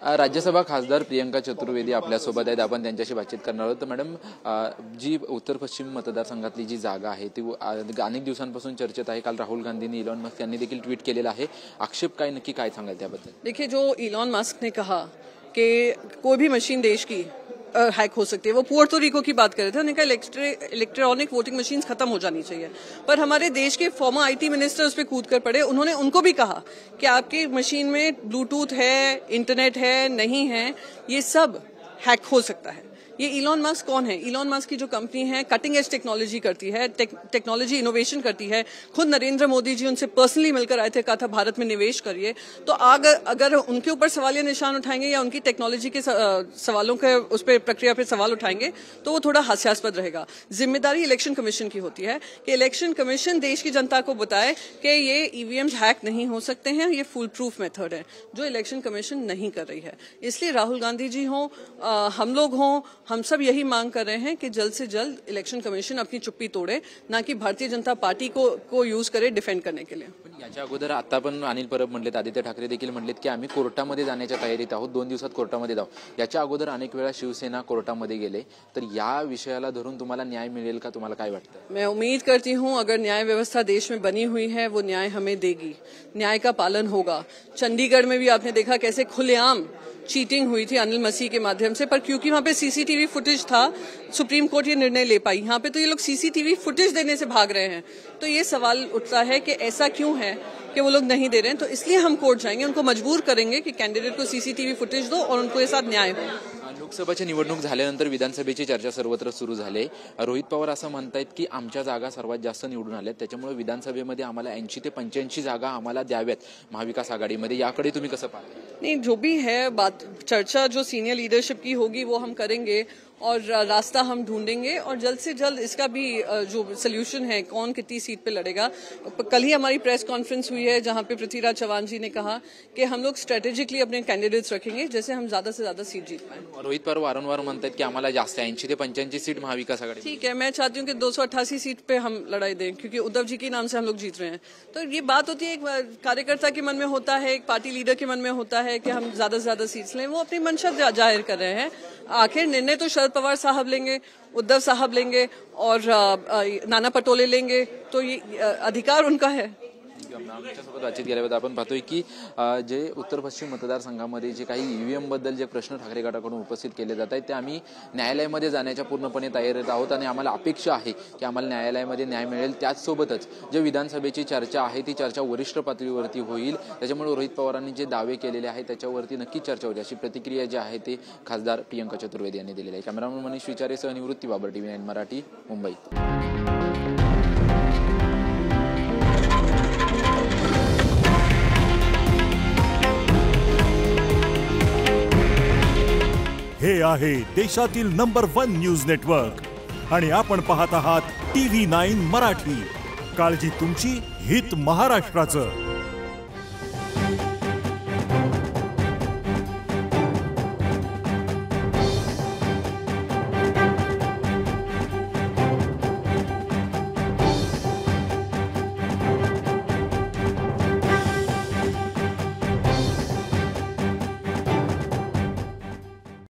राज्यसभा खासदार प्रियंका चतुर्वेदी आपल्यासोबत आहेत. आपण त्यांच्याशी बातचीत करणार आहोत. तर मॅडम, जी उत्तर पश्चिम मतदारसंघातली जी जागा आहे ती अनेक दिवसांपासून चर्चेत आहे. काल राहुल गांधींनी इलॉन मस्क यांनी देखील ट्विट केलेलं आहे. आक्षेप काय नक्की काय सांगाल त्याबद्दल? देखिए, जो इलॉन मस्क ने कहा कि कोई भी मशीन देश की हैक हो सकती है, वो पुर्तो रिको की बात कर रहे थे. उन्होंने कहा इलेक्ट्रॉनिक वोटिंग मशीन्स खत्म हो जानी चाहिए. पर हमारे देश के फॉर्मर आईटी मिनिस्टर उस पर कूद कर पड़े. उन्होंने उनको भी कहा कि आपकी मशीन में ब्लूटूथ है, इंटरनेट है, नहीं है, ये सब हैक हो सकता है. ये इलॉन मस्क कौन है? इलॉन मस्क की जो कंपनी है कटिंग एज टेक्नोलॉजी करती है, टेक्नोलॉजी इनोवेशन करती है. खुद नरेंद्र मोदी जी उनसे पर्सनली मिलकर आए थे, कहा था भारत में निवेश करिए. तो अगर उनके ऊपर सवालिया निशान उठाएंगे या उनकी टेक्नोलॉजी के सवालों के उस पर प्रक्रिया पर सवाल उठाएंगे तो वो थोड़ा हास्यास्पद रहेगा. जिम्मेदारी इलेक्शन कमीशन की होती है कि इलेक्शन कमीशन देश की जनता को बताए कि ये ईवीएम हैक नहीं हो सकते हैं, ये फुल प्रूफ मेथड है, जो इलेक्शन कमीशन नहीं कर रही है. इसलिए राहुल गांधी जी हों, हम लोग हों, हम सब यही मांग कर रहे हैं कि जल्द से जल्द इलेक्शन कमीशन अपनी चुप्पी तोड़े, ना कि भारतीय जनता पार्टी को यूज करे डिफेंड करने के लिए. याच्या अगोदर आता पण अनिल परब म्हणलेत, आदित्य ठाकरे देखील म्हणलेत की आम्ही कोर्टामध्ये जाण्याच्या तयारीत आहोत, 2 दिवसात कोर्टामध्ये जाऊ. याच्या अगोदर अनेक वेळा शिवसेना कोर्टामध्ये गेले. तर या विषयाला धरून तुम्हाला न्याय मिळेल का? तुम्हाला काय वाटतं? मैं उम्मीद करती हूं अगर न्याय व्यवस्था देश में बनी हुई है वो न्याय हमें देगी, न्याय का पालन होगा. चंडीगढ़ में भी आपने देखा कैसे खुलेआम चीटिंग हुई थी अनिल मसीह के माध्यम से, पर क्योंकि वहां पे सीसीटीवी फुटेज था, सुप्रीम कोर्ट ये निर्णय ले पाई. यहाँ पे तो ये लोग सीसीटीवी फुटेज देने से भाग रहे हैं. तो ये सवाल उठता है कि ऐसा क्यों है कि वो लोग नहीं दे रहे हैं. तो इसलिए हम कोर्ट जाएंगे, उनको मजबूर करेंगे कि कैंडिडेट को सीसीटीवी फुटेज दो और उनको ये साथ न्याय हो. लोकसभेची निवडणूक झाल्यानंतर विधानसभेची चर्चा सर्वत्र सुरू झाली. रोहित पवार असं म्हणतायत की आमच्या जागा सर्वात जास्त निवडून आल्यात, त्याच्यामुळे विधानसभेमध्ये आम्हाला 80 ते 85 जागा आम्हाला द्याव्यात महाविकास आघाडीमध्ये. याकडे तुम्ही कसं पाहता? नहीं, जो भी है बात, चर्चा जो सीनियर लीडरशिप की होगी वो हम करेंगे और रास्ता हम ढूंढेंगे और जल्द से जल्द इसका भी जो सोल्यूशन है कौन कितनी सीट पे लड़ेगा. कल ही हमारी प्रेस कॉन्फ्रेंस हुई है जहां पे पृथ्वीराज चौहान जी ने कहा कि हम लोग स्ट्रेटेजिकली अपने कैंडिडेट्स रखेंगे जैसे हम ज्यादा से ज्यादा सीट जीत पाए. रोहित पवार वारंवार म्हणतात की आम्हाला जास्त 80 ते 85 सीट महाविकास आघाडी. ठीक है, मैं चाहती हूँ कि 288 सीट पे हम लड़ाई दें क्योंकि उद्धव जी के नाम से हम लोग जीत रहे हैं. तो ये बात होती है, एक कार्यकर्ता के मन में होता है, एक पार्टी लीडर के मन में होता है कि हम ज्यादा से ज्यादा सीट्स लें. वो अपनी मंशा जाहिर कर रहे हैं. आखिर निर्णय तो शरद पवार साहब लेंगे, उद्धव साहब लेंगे और नाना पटोले लेंगे. तो ये अधिकार उनका है. आमच्यासोबत बातचीत केल्याबद्दल आपण पाहतोय की जे उत्तर पश्चिम मतदारसंघामध्ये जे काही ईव्हीएम बद्दल जे प्रश्न ठाकरे गटाकडून उपस्थित केले जात आहेत ते आम्ही न्यायालयामध्ये जाण्याच्या पूर्णपणे तयारीत आहोत आणि आम्हाला अपेक्षा आहे की आम्हाला न्यायालयामध्ये न्याय मिळेल. त्याचसोबतच जे विधानसभेची चर्चा आहे ती चर्चा वरिष्ठ पातळीवरती होईल. त्याच्यामुळे रोहित पवारांनी जे दावे केलेले आहेत त्याच्यावरती नक्की चर्चा होईल अशी प्रतिक्रिया जी आहे ते खासदार प्रियंका चतुर्वेदी यांनी दिलेली आहे. कॅमेरामन मनीष विचारेसह निवृत्ती बाबर, TV9 मराठी, मुंबई. हे आहे देशातील नंबर 1 न्यूज नेटवर्क आणि आपण पाहत आहात TV9 मराठी. काळजी तुमची, हित महाराष्ट्राचं.